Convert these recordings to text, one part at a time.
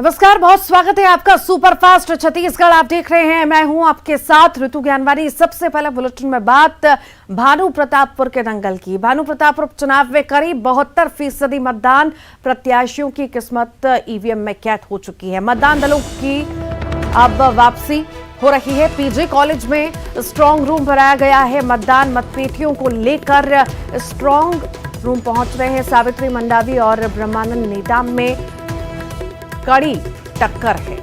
नमस्कार, बहुत स्वागत है आपका सुपरफास्ट छत्तीसगढ़। आप देख रहे हैं, मैं हूं आपके साथ ऋतु ज्ञानवानी। सबसे पहले बुलेटिन में बात भानु प्रतापपुर के दंगल की। भानु प्रतापपुर उपचुनाव में करीब 72% मतदान। प्रत्याशियों की किस्मत ईवीएम में कैद हो चुकी है। मतदान दलों की अब वापसी हो रही है। पीजी कॉलेज में स्ट्रांग रूम बनाया गया है। मतदान मतपेटियों को लेकर स्ट्रांग रूम पहुंच रहे हैं। सावित्री मंडावी और ब्रह्मानंद नेताम में कड़ी टक्कर है।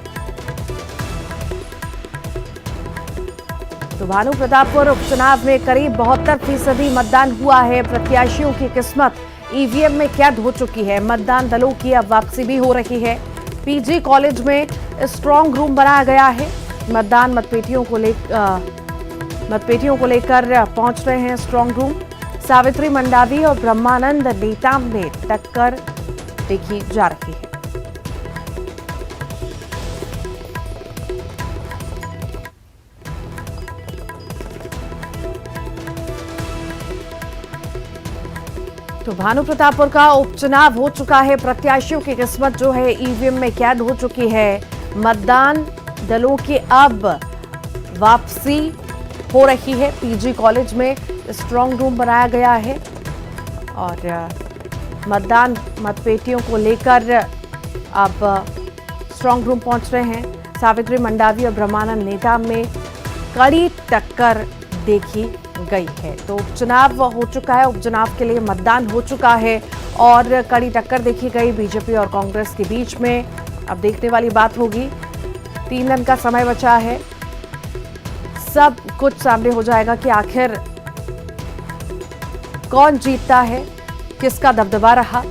तो भानु प्रतापपुर उपचुनाव में करीब 72% मतदान हुआ है। प्रत्याशियों की किस्मत ईवीएम में कैद हो चुकी है। मतदान दलों की अब वापसी भी हो रही है। पीजी कॉलेज में स्ट्रांग रूम बनाया गया है। मतदान मतपेटियों को लेकर पहुंच रहे हैं स्ट्रांग रूम। सावित्री मंडावी और ब्रह्मानंद नेताम में टक्कर देखी जा रही है। तो भानु प्रतापपुर का उपचुनाव हो चुका है। प्रत्याशियों की किस्मत जो है ईवीएम में कैद हो चुकी है। मतदान दलों की अब वापसी हो रही है। पीजी कॉलेज में स्ट्रांग रूम बनाया गया है और मतदान मतपेटियों को लेकर अब स्ट्रांग रूम पहुंच रहे हैं। सावित्री मंडावी और ब्रह्मानंद नेताम में कड़ी टक्कर देखी गई है। तो उपचुनाव हो चुका है। उपचुनाव के लिए मतदान हो चुका है और कड़ी टक्कर देखी गई बीजेपी और कांग्रेस के बीच में। अब देखने वाली बात होगी, 3 दिन का समय बचा है। सब कुछ सामने हो जाएगा कि आखिर कौन जीतता है, किसका दबदबा रहा।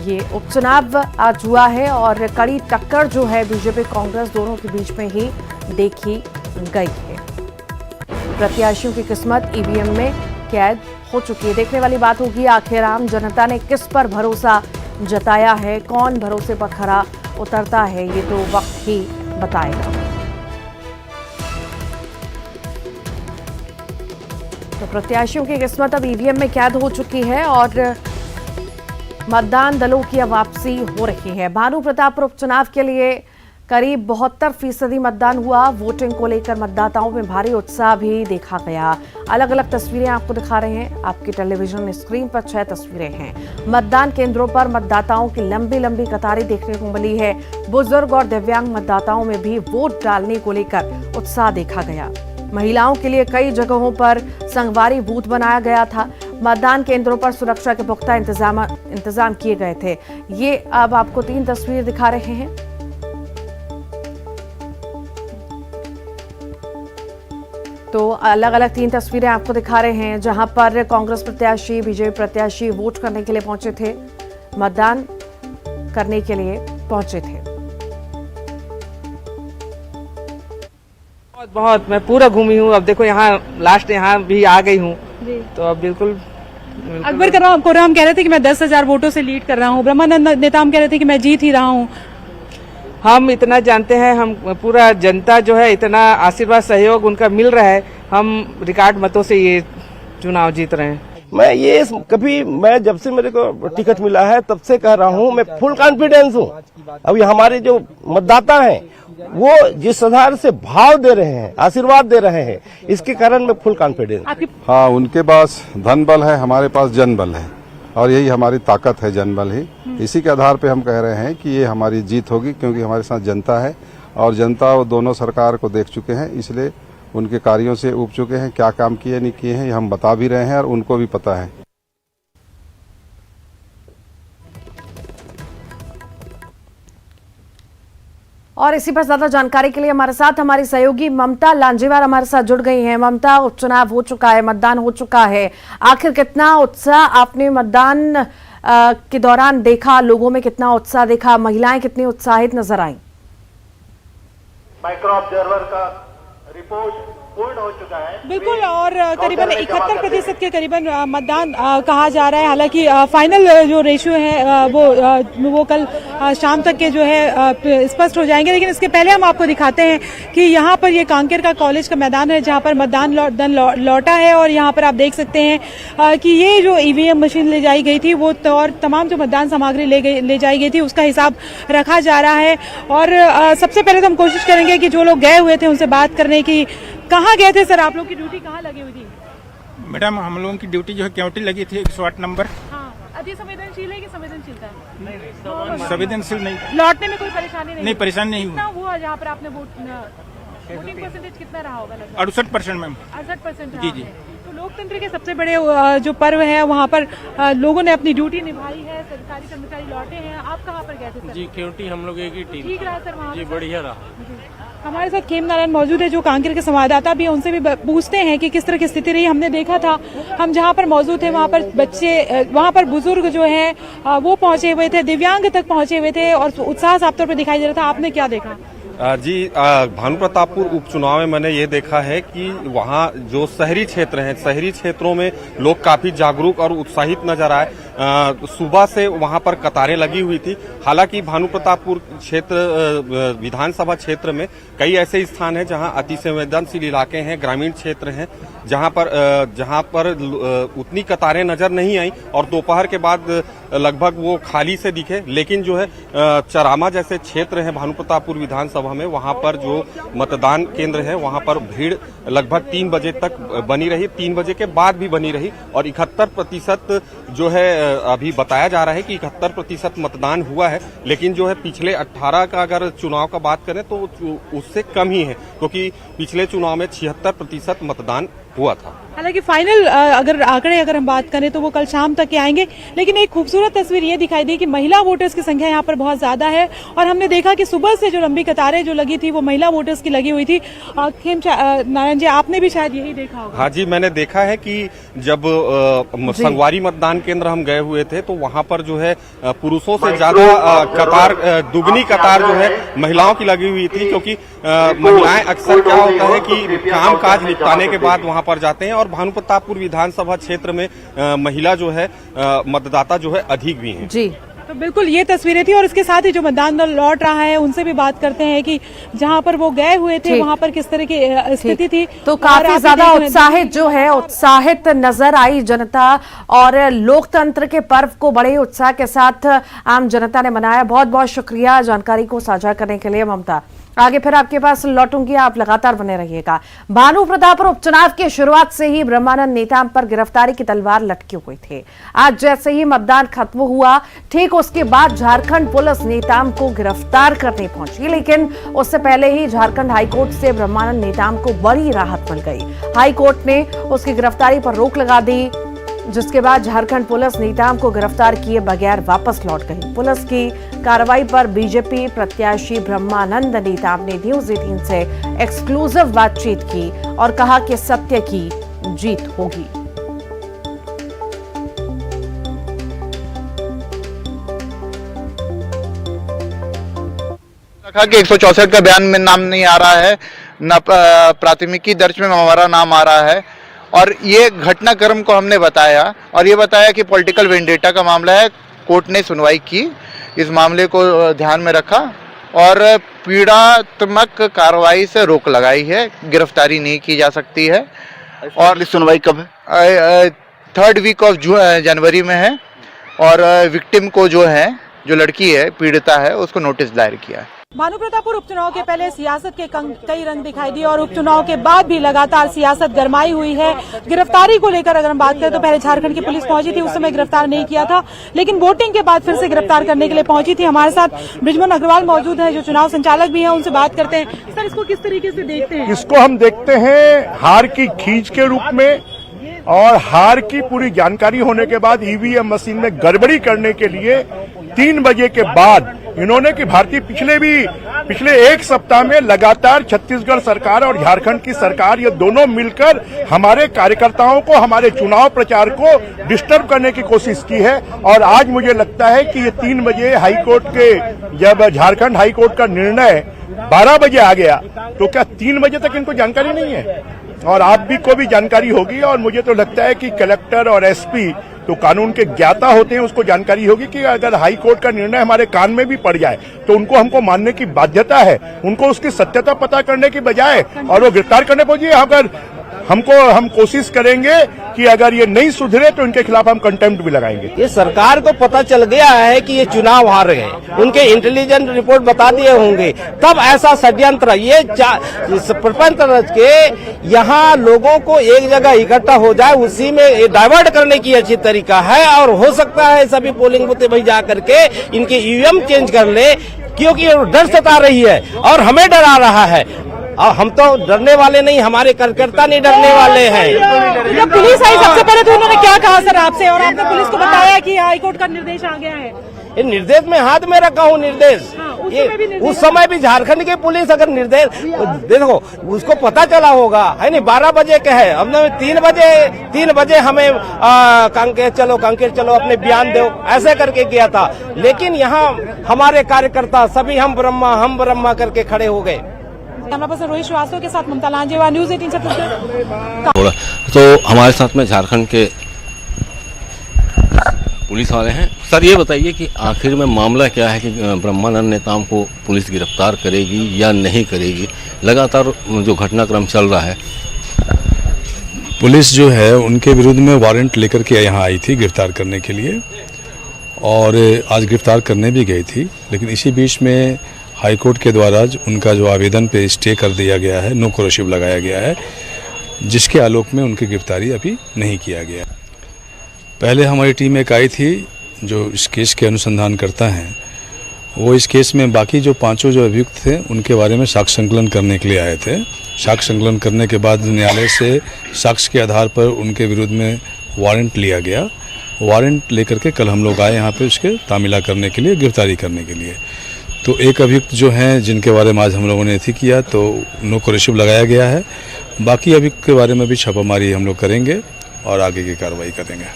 ये उपचुनाव आज हुआ है और कड़ी टक्कर जो है बीजेपी कांग्रेस दोनों के बीच में ही देखी गई है। प्रत्याशियों की किस्मत ईवीएम में कैद हो चुकी है। देखने वाली बात होगी आखिर आम जनता ने किस पर भरोसा जताया है, कौन भरोसे पर खरा उतरता है, ये तो वक्त ही बताएगा। तो प्रत्याशियों की किस्मत अब ईवीएम में कैद हो चुकी है और मतदान दलों की अब वापसी हो रही है। भानु प्रतापपुर उपचुनाव के लिए करीब 72% मतदान हुआ। वोटिंग को लेकर मतदाताओं में भारी उत्साह भी देखा गया। अलग अलग तस्वीरें आपको दिखा रहे हैं। आपकी टेलीविजन स्क्रीन पर 6 तस्वीरें हैं। मतदान केंद्रों पर मतदाताओं की लंबी लंबी कतारें देखने को मिली है। बुजुर्ग और दिव्यांग मतदाताओं में भी वोट डालने को लेकर उत्साह देखा गया। महिलाओं के लिए कई जगहों पर संगवारी बूथ बनाया गया था। मतदान केंद्रों पर सुरक्षा के पुख्ता इंतजाम किए गए थे। ये अब आपको 3 तस्वीर दिखा रहे हैं। तो अलग अलग 3 तस्वीरें आपको दिखा रहे हैं जहां पर कांग्रेस प्रत्याशी, बीजेपी प्रत्याशी वोट करने के लिए पहुंचे थे, मतदान करने के लिए पहुंचे थे। बहुत मैं पूरा घूमी हूँ। अब देखो यहाँ लास्ट यहाँ भी आ गई हूँ, तो अब बिल्कुल अकबर कोराम कह रहे थे कि मैं 10,000 वोटों से लीड कर रहा हूँ। ब्रह्मानंद नेताम कह रहे थे कि मैं जीत ही रहा हूँ। हम इतना जानते हैं, हम पूरा जनता जो है इतना आशीर्वाद सहयोग उनका मिल रहा है, हम रिकॉर्ड मतों से ये चुनाव जीत रहे हैं। मैं जब से मेरे को टिकट मिला है तब से कह रहा हूँ, मैं फुल कॉन्फिडेंस हूँ। अभी हमारे जो मतदाता हैं वो जिस आधार से भाव दे रहे हैं, आशीर्वाद दे रहे हैं, इसके कारण मैं फुल कॉन्फिडेंस। हाँ, उनके पास धन बल है, हमारे पास जन बल है और यही हमारी ताकत है, जन बल ही। इसी के आधार पे हम कह रहे हैं कि ये हमारी जीत होगी, क्योंकि हमारे साथ जनता है और जनता वो दोनों सरकार को देख चुके हैं, इसलिए उनके कार्यों से ऊब चुके हैं। क्या काम किए नहीं किए हैं ये हम बता भी रहे हैं और उनको भी पता है। और इसी पर ज्यादा जानकारी के लिए हमारे साथ हमारी सहयोगी ममता लांजेवार हमारे साथ जुड़ गई हैं। ममता, उपचुनाव हो चुका है, मतदान हो चुका है, आखिर कितना उत्साह आपने मतदान के दौरान देखा? लोगों में कितना उत्साह देखा? महिलाएं कितनी उत्साहित नजर आई? माइक्रो ऑब्जर्वर का रिपोर्ट बिल्कुल, और करीबन 71% के करीबन मतदान कहा जा रहा है। हालांकि फाइनल जो रेशियो है वो कल शाम तक के जो है स्पष्ट हो जाएंगे, लेकिन इसके पहले हम आपको दिखाते हैं कि यहाँ पर ये कांकेर का कॉलेज का मैदान है जहाँ पर मतदान लौटा है। और यहाँ पर आप देख सकते हैं कि ये जो ईवीएम मशीन ले जाई गई थी वो और तमाम जो मतदान सामग्री ले जाई गई थी उसका हिसाब रखा जा रहा है। और सबसे पहले तो हम कोशिश करेंगे कि जो लोग गए हुए थे उनसे बात करने की। कहाँ गए थे सर, आप लोग की ड्यूटी कहाँ लगी हुई थी? मैडम, हम लोगों की ड्यूटी जो है क्योंटी लगी थी 108 नंबर। हाँ, अति संवेदनशील है कि संवेदनशीलता है? संवेदनशील नहीं। लौटने में कोई परेशानी नहीं? नहीं, परेशानी नहीं कितना हुआ जहाँ पर आपने वोटिंग परसेंटेज कितना रहा होगा? लगभग 68% मैम। 68%। जी जी। तो लोकतंत्र के सबसे बड़े जो पर्व है वहाँ पर लोगों ने अपनी ड्यूटी निभाई है, सरकारी कर्मचारी लौटे हैं। आप कहाँ पर गए थे सर? जी, क्योंकि हम लोग एक ही टीम। ठीक रहा सर वहाँ? जी, बढ़िया रहा। हमारे साथ खेम नारायण मौजूद है जो कांकेर के संवाददाता भी है, उनसे भी पूछते हैं कि किस तरह की स्थिति रही। हमने देखा था, हम जहाँ पर मौजूद थे वहाँ पर बच्चे, वहाँ पर बुजुर्ग जो है वो पहुंचे हुए थे, दिव्यांग तक पहुंचे हुए थे और उत्साह साफ तौर पर दिखाई दे रहा था। आपने क्या देखा? जी, भानु प्रतापपुर उपचुनाव में मैंने ये देखा है कि वहाँ जो शहरी क्षेत्र हैं, शहरी क्षेत्रों में लोग काफी जागरूक और उत्साहित नजर आए। सुबह से वहाँ पर कतारें लगी हुई थी। हालांकि भानु प्रतापपुर क्षेत्र विधानसभा क्षेत्र में कई ऐसे स्थान हैं जहाँ अति संवेदनशील इलाके हैं, ग्रामीण क्षेत्र हैं, जहाँ पर उतनी कतारें नजर नहीं आई और दोपहर के बाद लगभग वो खाली से दिखे। लेकिन जो है चरामा जैसे क्षेत्र है भानु प्रतापपुर विधानसभा में, वहाँ पर जो मतदान केंद्र है वहाँ पर भीड़ लगभग 3 बजे तक बनी रही, 3 बजे के बाद भी बनी रही। और 71% जो है अभी बताया जा रहा है कि 71% मतदान हुआ है। लेकिन जो है पिछले 18 का अगर चुनाव का बात करें तो उससे कम ही है, क्योंकि पिछले चुनाव में 76% मतदान हुआ था। हालांकि फाइनल अगर हम बात करें तो वो कल शाम तक के आएंगे। लेकिन एक खूबसूरत तस्वीर ये दिखाई दी कि महिला वोटर्स की संख्या यहाँ पर बहुत ज्यादा है और हमने देखा कि सुबह से जो लंबी कतारें जो लगी थी वो महिला वोटर्स की लगी हुई थी। खेम नारायण जी, आपने भी शायद यही देखा होगा। हाँ जी, मैंने देखा है कि जब संगवारी मतदान केंद्र हम गए हुए थे तो वहाँ पर जो है पुरुषों से ज्यादा कतार, दुगनी कतार जो है महिलाओं की लगी हुई थी। क्योंकि महिलाएं अक्सर क्या होता है कि काम काज निपटाने के बाद वहाँ पर जाते हैं और भानु प्रतापपुर विधानसभा क्षेत्र में महिला जो है मतदाता जो है अधिक भी हैं। जी, तो बिल्कुल ये तस्वीरें थी और इसके साथ ही जो मतदान दल लौट रहा है उनसे भी बात करते हैं कि जहां पर वो गए हुए थे वहां पर किस तरह की स्थिति थी। तो काफी ज्यादा उत्साहित नजर आई जनता और लोकतंत्र के पर्व को बड़े उत्साह के साथ आम जनता ने मनाया। बहुत बहुत शुक्रिया जानकारी को साझा करने के लिए ममता। आगे फिर आपके पास लौटूंगी, आप लगातार बने रहिएगा। भानु प्रतापपुर उपचुनाव की शुरुआत से ही ब्रह्मानंद नेताम पर गिरफ्तारी की तलवार लटके हुए थे। आज जैसे ही मतदान खत्म हुआ ठीक उसके बाद झारखंड पुलिस नेताम को गिरफ्तार करने पहुंची, लेकिन उससे पहले ही झारखंड हाईकोर्ट से ब्रह्मानंद नेताम को बड़ी राहत मिल गई। हाईकोर्ट ने उसकी गिरफ्तारी पर रोक लगा दी, जिसके बाद झारखंड पुलिस नेताम को गिरफ्तार किए बगैर वापस लौट गई। पुलिस की कार्रवाई पर बीजेपी प्रत्याशी ब्रह्मानंद नेताम ने न्यूज 18 से एक्सक्लूसिव बातचीत की और कहा कि सत्य की जीत होगी। कहा कि 164 का बयान में नाम नहीं आ रहा है, न प्राथमिकी दर्ज में हमारा नाम आ रहा है। और ये घटनाक्रम को हमने बताया और ये बताया कि पॉलिटिकल वेंडेटा का मामला है। कोर्ट ने सुनवाई की, इस मामले को ध्यान में रखा और पीड़ात्मक कार्रवाई से रोक लगाई है, गिरफ्तारी नहीं की जा सकती है। और सुनवाई कब है? 3rd वीक ऑफ जनवरी में है। और विक्टिम को जो लड़की है, पीड़िता है, उसको नोटिस दायर किया है। भानु प्रतापपुर उपचुनाव के पहले सियासत के कई रंग दिखाई दिए और उपचुनाव के बाद भी लगातार सियासत गरमाई हुई है। गिरफ्तारी को लेकर अगर हम बात करें तो पहले झारखंड की पुलिस पहुंची थी, उस समय गिरफ्तार नहीं किया था, लेकिन वोटिंग के बाद फिर से गिरफ्तार करने के लिए पहुंची थी। हमारे साथ बृजमोहन अग्रवाल मौजूद है जो चुनाव संचालक भी है, उनसे बात करते हैं। सर, इसको किस तरीके से देखते हैं? इसको हम देखते हैं हार की खींच के रूप में, और हार की पूरी जानकारी होने के बाद ईवीएम मशीन में गड़बड़ी करने के लिए 3 बजे के बाद इन्होंने कि भारतीय पिछले 1 सप्ताह में लगातार छत्तीसगढ़ सरकार और झारखंड की सरकार ये दोनों मिलकर हमारे कार्यकर्ताओं को, हमारे चुनाव प्रचार को डिस्टर्ब करने की कोशिश की है। और आज मुझे लगता है कि ये 3 बजे हाईकोर्ट के, जब झारखंड हाईकोर्ट का निर्णय 12 बजे आ गया, तो क्या 3 बजे तक इनको जानकारी नहीं है? और आप भी को भी जानकारी होगी, और मुझे तो लगता है कि कलेक्टर और एसपी तो कानून के ज्ञाता होते हैं, उसको जानकारी होगी कि अगर हाई कोर्ट का निर्णय हमारे कान में भी पड़ जाए तो उनको हमको मानने की बाध्यता है। उनको उसकी सत्यता पता करने की बजाय और वो गिरफ्तार करने पहुंचे। अगर हम कोशिश करेंगे कि अगर ये नहीं सुधरे तो इनके खिलाफ हम कंटेम्प्ट भी लगाएंगे। ये सरकार को पता चल गया है कि ये चुनाव हार गए, उनके इंटेलिजेंस रिपोर्ट बता दिए होंगे, तब ऐसा षड्यंत्र ये प्रपंच रच के यहाँ लोगों को एक जगह इकट्ठा हो जाए, उसी में डाइवर्ट करने की अच्छी तरीका है। और हो सकता है सभी पोलिंग बूथ में जा करके इनके ईवीएम चेंज कर ले, क्योंकि डर सता रही है और हमें डरा रहा है। और हम तो डरने वाले नहीं, हमारे कार्यकर्ता नहीं डरने वाले हैं। जब पुलिस आई सबसे पहले तो उन्होंने क्या कहा सर आपसे, और आपने पुलिस को बताया कि हाईकोर्ट का निर्देश आ गया है? ये निर्देश में हाथ में रखा हूँ निर्देश। उस समय भी झारखंड की पुलिस अगर निर्देश देखो, उसको पता चला होगा, है नहीं, 12 बजे के है, हमने 3 बजे हमें कांकेर चलो अपने बयान दो ऐसे करके किया था। लेकिन यहाँ हमारे कार्यकर्ता सभी हम ब्रह्मा करके खड़े हो गए। कैमरा पर्सन रोहित श्रीवास्तव के साथ ममता लांजेवा, न्यूज 18 छत्तीसगढ़। तो हमारे साथ में झारखंड के पुलिस वाले हैं। सर ये बताइए कि आखिर में मामला क्या है कि ब्रह्मानंद नेताम को पुलिस गिरफ्तार करेगी या नहीं करेगी? लगातार जो घटनाक्रम चल रहा है, पुलिस जो है उनके विरुद्ध में वारंट लेकर के यहाँ आई थी गिरफ्तार करने के लिए, और आज गिरफ्तार करने भी गई थी। लेकिन इसी बीच में हाईकोर्ट के द्वारा उनका जो आवेदन पे स्टे कर दिया गया है, नो कोरोसिव लगाया गया है, जिसके आलोक में उनकी गिरफ्तारी अभी नहीं किया गया। पहले हमारी टीम एक आई थी जो इस केस के अनुसंधान करता है, वो इस केस में बाकी जो 5 जो अभियुक्त थे उनके बारे में साक्ष्य संकलन करने के लिए आए थे। साक्ष्य संकलन करने के बाद न्यायालय से साक्ष्य के आधार पर उनके विरुद्ध में वारंट लिया गया। वारंट लेकर के कल हम लोग आए यहाँ पे उसके तामीला करने के लिए, गिरफ्तारी करने के लिए। तो एक अभियुक्त जो हैं जिनके बारे में आज हम लोगों ने एथी किया, तो नो कोरोसिव लगाया गया है। बाकी अभियुक्त के बारे में भी छापामारी हम लोग करेंगे और आगे की कार्रवाई करेंगे।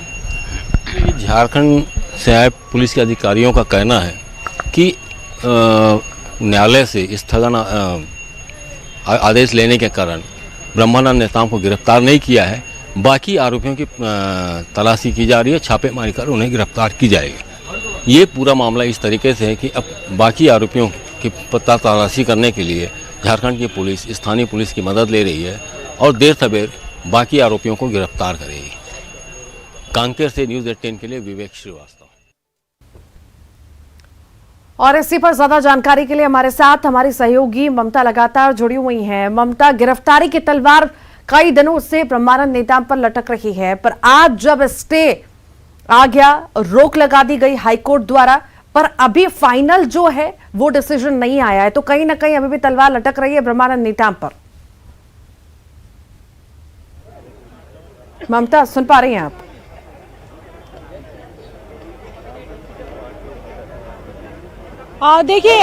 झारखंड से आए पुलिस के अधिकारियों का कहना है कि न्यायालय से स्थगन आदेश लेने के कारण ब्रह्मानंद नेताम को गिरफ्तार नहीं किया है। बाकी आरोपियों की तलाशी की जा रही है, छापेमारी कर उन्हें गिरफ्तार की जाएगी। ये पूरा मामला इस तरीके से है कि अब बाकी आरोपियों की पता तलाशी करने के लिए झारखंड की पुलिस स्थानीय पुलिस की मदद ले रही है और देर सवेर बाकी आरोपियों को गिरफ्तार करेगी। कांकेर से न्यूज 18 के लिए विवेक श्रीवास्तव। और इसी पर ज्यादा जानकारी के लिए हमारे साथ हमारी सहयोगी ममता लगातार जुड़ी हुई हैं। ममता, गिरफ्तारी की तलवार कई दिनों से ब्रह्मानंद नेताम पर लटक रही है, पर आज जब स्टे आ गया, रोक लगा दी गई हाईकोर्ट द्वारा, पर अभी फाइनल जो है वो डिसीजन नहीं आया है, तो कहीं ना कहीं अभी भी तलवार लटक रही है ब्रह्मानंद नेताम पर। ममता, सुन पा रही हैं आप? देखिए,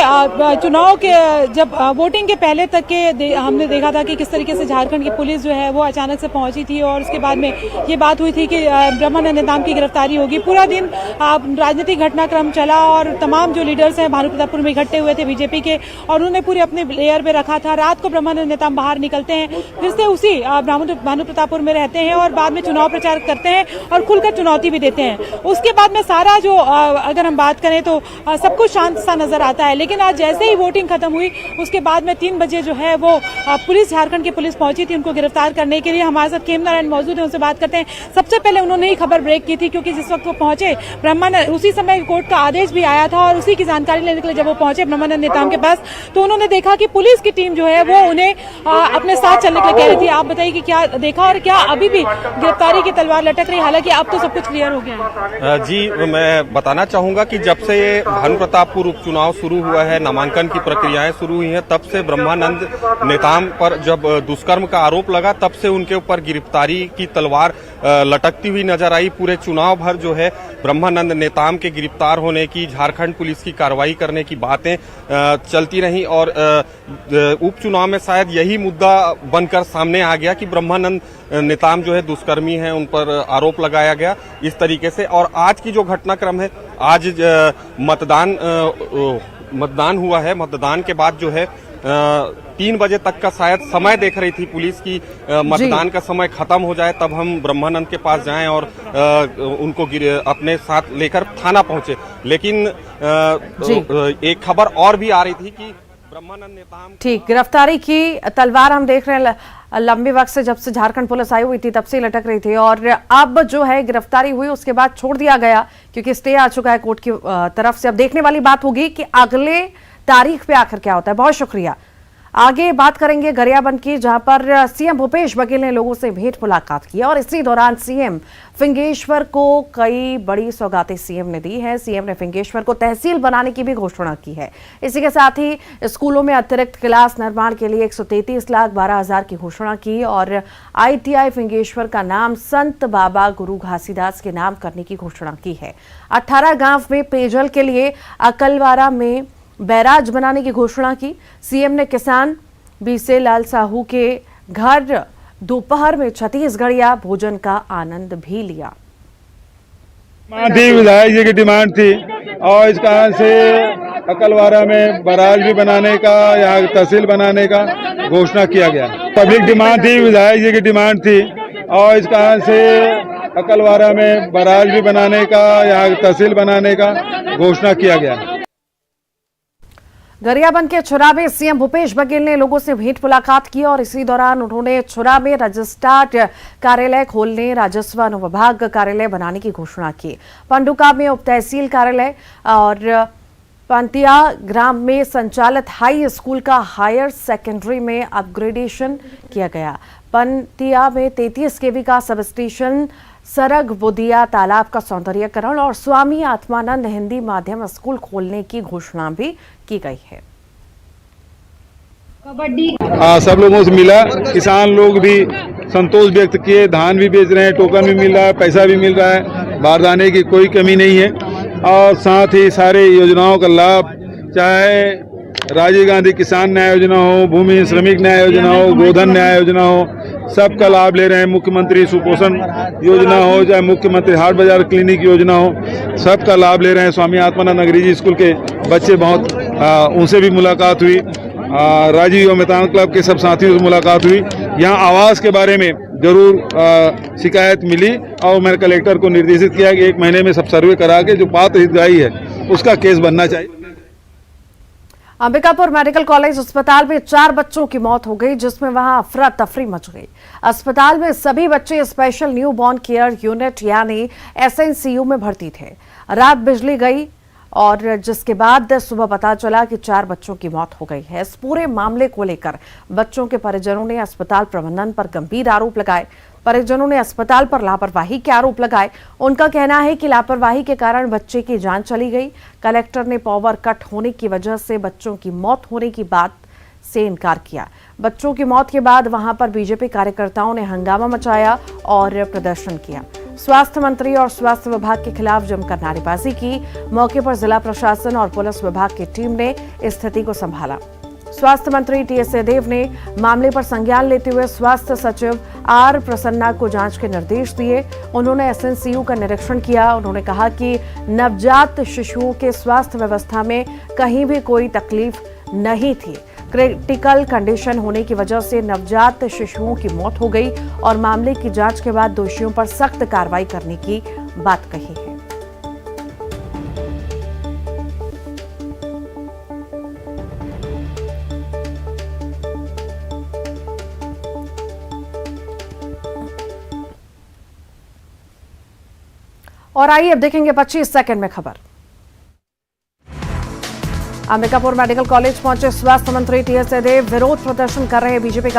चुनाव के जब वोटिंग के पहले तक के हमने देखा था कि किस तरीके से झारखंड की पुलिस जो है वो अचानक से पहुंची थी और उसके बाद में ये बात हुई थी कि ब्रह्मानंद नेताम की गिरफ्तारी होगी। पूरा दिन राजनीतिक घटनाक्रम चला और तमाम जो लीडर्स हैं भानु प्रतापपुर में इकट्ठे हुए थे बीजेपी के, और उन्होंने पूरे अपने लेयर पे रखा था। रात को ब्रह्मानंद नेताम बाहर निकलते हैं, फिर से उसी भानु प्रतापपुर में रहते हैं और बाद में चुनाव प्रचार करते हैं और खुलकर चुनौती भी देते हैं। उसके बाद में सारा जो अगर हम बात करें तो सब कुछ शांत सा नजर आता है। लेकिन आज जैसे ही वोटिंग खत्म हुई उसके बाद में 3 बजे जो है वो पुलिस, झारखंड की पुलिस पहुंची थी उनको गिरफ्तार करने के लिए। हमारे साथ खेम नारायण मौजूद है, उनसे बात करते हैं। सबसे पहले उन्होंने ही खबर ब्रेक की थी, क्योंकि जिस वक्त वो पहुंचे ब्रह्मानंद, उसी समय कोर्ट का आदेश भी आया था और उसी की जानकारी लेने के लिए जब वो पहुंचे ब्रह्मानंद नेताम के पास, तो उन्होंने देखा कि पुलिस की टीम जो है वो उन्हें अपने साथ चलने के लिए कह रही थी। आप बताइए कि क्या देखा और क्या अभी भी गिरफ्तारी की तलवार लटक रही? हालांकि अब तो सब कुछ क्लियर हो गया है। जी, मैं बताना चाहूंगा कि जब से ये भानु प्रतापपुर उपचुनाव शुरू हुआ है, नामांकन की प्रक्रियाएं शुरू हुई हैं, तब से ब्रह्मानंद नेताम पर जब दुष्कर्म का आरोप लगा तब से उनके ऊपर गिरफ्तारी की तलवार लटकती हुई नजर आई। पूरे चुनाव भर जो है ब्रह्मानंद नेताम के गिरफ्तार होने की, झारखंड पुलिस की कार्रवाई करने की बातें चलती रहीं और उपचुनाव में शायद यही मुद्दा बनकर सामने आ गया कि ब्रह्मानंद नेताम जो है दुष्कर्मी हैं, उन पर आरोप लगाया गया इस तरीके से। और आज की जो घटनाक्रम है, आज मतदान हुआ है, मतदान के बाद जो है 3 बजे तक का शायद समय देख रही थी पुलिस की, मतदान का समय खत्म हो जाए तब हम ब्रह्मानंद के पास जाएं और उनको अपने साथ लेकर थाना पहुंचे। लेकिन एक खबर और भी आ रही थी कि ब्रह्मानंद नेताम ठीक गिरफ्तारी की तलवार हम देख रहे हैं लंबे वक्त से, जब से झारखंड पुलिस आई हुई थी तब से लटक रही थी, और अब जो है गिरफ्तारी हुई उसके बाद छोड़ दिया गया क्योंकि स्टे आ चुका है कोर्ट की तरफ से। अब देखने वाली बात होगी कि अगले तारीख पे आखिर क्या होता है। बहुत शुक्रिया। आगे बात करेंगे गरियाबंद की, जहां पर सीएम भूपेश बघेल ने लोगों से भेंट मुलाकात की और इसी दौरान सीएम फिंगेश्वर को कई बड़ी सौगातें सीएम ने दी है। सीएम ने फिंगेश्वर को तहसील बनाने की भी घोषणा की है। इसी के साथ ही स्कूलों में अतिरिक्त क्लास निर्माण के लिए 133,12,000 की घोषणा की और ITI फिंगेश्वर का नाम संत बाबा गुरु घासीदास के नाम करने की घोषणा की है। 18 गांव में पेयजल के लिए अकलवारा में बैराज बनाने की घोषणा की। सीएम ने किसान बीसे लाल साहू के घर दोपहर में छत्तीसगढ़िया भोजन का आनंद भी लिया। विधायक जी की डिमांड थी और इस कारण से अकलवारा में बैराज भी बनाने का, यहाँ तहसील बनाने का घोषणा किया गया। पब्लिक डिमांड थी, विधायक जी की डिमांड थी और इस कारण से अकलवारा में बैराज भी बनाने का, यहाँ तहसील बनाने का घोषणा किया गया। गरियाबंद के छुरा में सीएम भूपेश बघेल ने लोगों से भेंट मुलाकात की और इसी दौरान उन्होंने छुरा में रजिस्ट्रार कार्यालय खोलने, राजस्व अनुविभाग कार्यालय बनाने की घोषणा की। पंडुका में उप तहसील कार्यालय और पंतिया ग्राम में संचालित हाई स्कूल का हायर सेकेंडरी में अपग्रेडेशन किया गया। पंतिया में 33 kV का सब स्टेशन, सरग बुदिया तालाब का सौंदर्यकरण और स्वामी आत्मानंद हिंदी माध्यम स्कूल खोलने की घोषणा भी की गई है। सब लोगों से मिला, किसान लोग भी संतोष व्यक्त किए, धान भी बेच रहे हैं, टोकन भी मिल रहा है, पैसा भी मिल रहा है, बारदाने की कोई कमी नहीं है। और साथ ही सारे योजनाओं का लाभ, चाहे राजीव गांधी किसान न्याय योजना हो, भूमि श्रमिक न्याय योजना हो, गोधन न्याय योजना हो, सबका लाभ ले रहे हैं। मुख्यमंत्री सुपोषण योजना हो, चाहे मुख्यमंत्री हाट बाजार क्लिनिक योजना हो, सबका लाभ ले रहे हैं। स्वामी आत्मानंद अंग्रेजी स्कूल के बच्चे बहुत, उनसे भी मुलाकात हुई। राजीव मैदान क्लब के सब साथियों से मुलाकात हुई। यहाँ आवास के बारे में जरूर शिकायत मिली और मैंने कलेक्टर को निर्देशित किया कि 1 महीने में सब सर्वे करा के जो पात्र हितग्राही है उसका केस बनना चाहिए। अंबिकापुर मेडिकल कॉलेज अस्पताल में 4 बच्चों की मौत हो गई, जिसमें वहां अफरा तफरी मच गई। अस्पताल में सभी बच्चे special new born care unit यानी SNCU में भर्ती थे। रात बिजली गई और जिसके बाद सुबह पता चला कि 4 बच्चों की मौत हो गई है। इस पूरे मामले को लेकर बच्चों के परिजनों ने अस्पताल प्रबंधन पर गंभीर आरोप लगाए। परिजनों ने अस्पताल पर लापरवाही के आरोप लगाए। उनका कहना है कि लापरवाही के कारण बच्चे की जान चली गई। कलेक्टर ने पावर कट होने की वजह से बच्चों की मौत होने की बात से इनकार किया। बच्चों की मौत के बाद वहां पर बीजेपी कार्यकर्ताओं ने हंगामा मचाया और प्रदर्शन किया। स्वास्थ्य मंत्री और स्वास्थ्य विभाग के खिलाफ जमकर नारेबाजी की। मौके पर जिला प्रशासन और पुलिस विभाग की टीम ने स्थिति को संभाला। स्वास्थ्य मंत्री TS सिंहदेव ने मामले पर संज्ञान लेते हुए स्वास्थ्य सचिव R प्रसन्ना को जांच के निर्देश दिए। उन्होंने SNCU का निरीक्षण किया। उन्होंने कहा कि नवजात शिशुओं के स्वास्थ्य व्यवस्था में कहीं भी कोई तकलीफ नहीं थी। क्रिटिकल कंडीशन होने की वजह से नवजात शिशुओं की मौत हो गई और मामले की जांच के बाद दोषियों पर सख्त कार्रवाई करने की बात कही है। और आइए अब देखेंगे 25 सेकंड में खबर। अंबिकापुर मेडिकल कॉलेज पहुंचे स्वास्थ्य मंत्री TS सिंहदेव। विरोध प्रदर्शन कर रहे बीजेपी